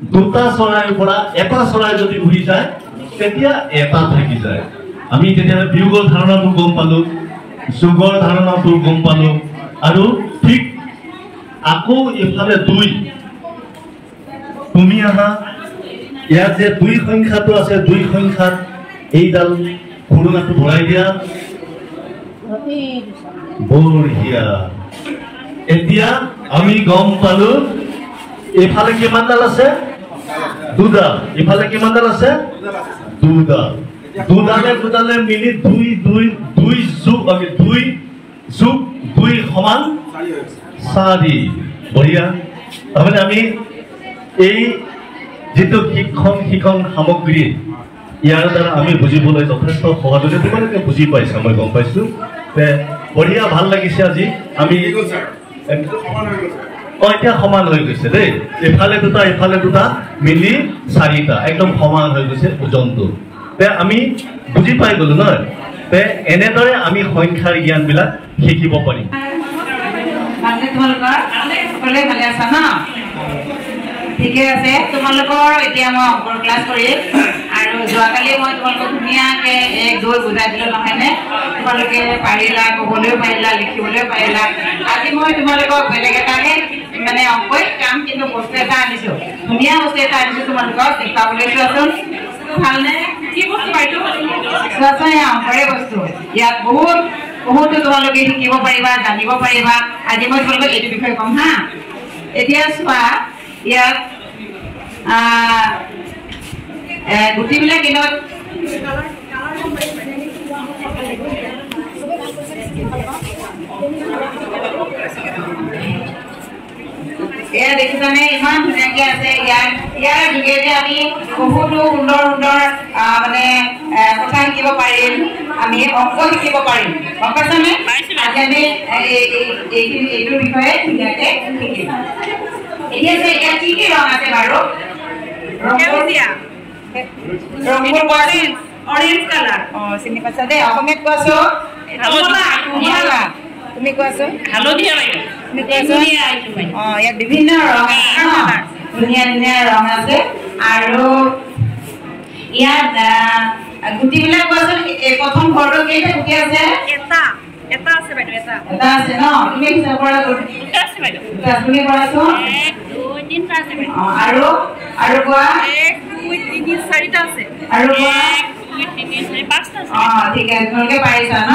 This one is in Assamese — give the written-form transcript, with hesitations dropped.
দুটা চৰাইৰ পৰা এটা চৰাই যদি উৰি যায় তেতিয়া এটা থাকি যায় আমি তেতিয়া বিয়োগৰ ধাৰণাটো গম পালো যোগৰ ধাৰণাটো গম পালো আৰু ঠিক আকৌ এফালে দুই তুমি আহা ইয়াত যে দুই সংখ্যাটো আছে দুই সংখ্যাত এইডাল খুৰুঙাটো ভৰাই দিয়া বঢ়িয়া এতিয়া আমি গম পালো এফালে কিমানডাল আছে দুডাল এফালে কিমানডাল আছে দুডাল দুডালে মিলি দুই দুই দুই যোগ আমি দুই যোগ দুই সমান 4 বঢ়িয়া তাৰমানে আমি এই যেটো শিক্ষণ সামগ্ৰী ইয়াৰ দ্বাৰা আমি বুজিবলৈ যথেষ্ট সহজ হৈছে তোমালোকে বুজি পাইছা মই গম পাইছো বঢ়িয়া ভাল লাগিছে আজি আমি এতিয়া সমান হৈ গৈছে দেই এফালে দুটা মিলি 4টা একদম সমান হৈ গৈছে ওজনটো আমি বুজি পাই গলো নহয় এনেদৰে আমি সংখ্যাৰ জ্ঞানবিলাক শিকিব পাৰিম ঠিকে আছে তোমালোকৰ এতিয়া মই অংকৰ ক্লাছ কৰিম আৰু যোৱাকালি মই তোমালোকক ধুনীয়াকৈ 1 2 বুজাই দিলো নহয়নে তোমালোকে পাৰিলা ক'বলৈও পাৰিলা লিখিবলৈও পাৰিলা আজি মই তোমালোকক বেলেগ এটাহে মানে অংকৰ কাম কিন্তু বস্তু এটা আনিছো ধুনীয়া বস্তু এটা আনিছো তোমালোকক দেখাবলৈ চোৱাচোন ভালনে কি বস্তু বাইদেউ চোৱাচোন অংকৰে বস্তু ইয়াত বহুতো তোমালোকে শিকিব পাৰিবা জানিব পাৰিবা আজি মই তোমালোকক এইটো বিষয়ে ক'ম হা এতিয়া চোৱা ইয়াত গুটিবিলাক কিনত এয়া দেখিছানে ইমান ধুনীয়াকৈ আছে ইয়াৰ যোগেদি আমি বহুতো সুন্দৰ মানে কথা শিকিব পাৰিম আমি অংক শিকিব পাৰিম গম পাইছানে আজি আমি এইটোৰ বিষয়ে ধুনীয়াকৈ শিকিম এতিয়া যে এতিয়া কি ৰং আছে বাৰু ৰংবোৰ কোৱাচোন অৰেঞ্জ কালাৰ চিনি পাইছা দেই অসমীয়াত কোৱাছো তুমি কোৱাছো হালধীয়া তুমি কোৱাছো ইয়াত বিভিন্ন ৰং আছে ধুনীয়া ৰং আছে আৰু ইয়াত গুটিবিলাক কোৱাচোন প্ৰথম ঘৰটো কেইটা গুটি আছে এটা আছে বাইদেউ এটা আছে ন তুমি হিচাপ কৰা দুটা আছে বাইদেউ তুমি কৰাছো 1 2 3 আছে বাইদেউ আৰু কোৱা 1 2 3 4টা আছে আৰু কোৱা 1 2 3 4 5টা আছে ঠিক আছে তোমালোকে পাৰিছা ন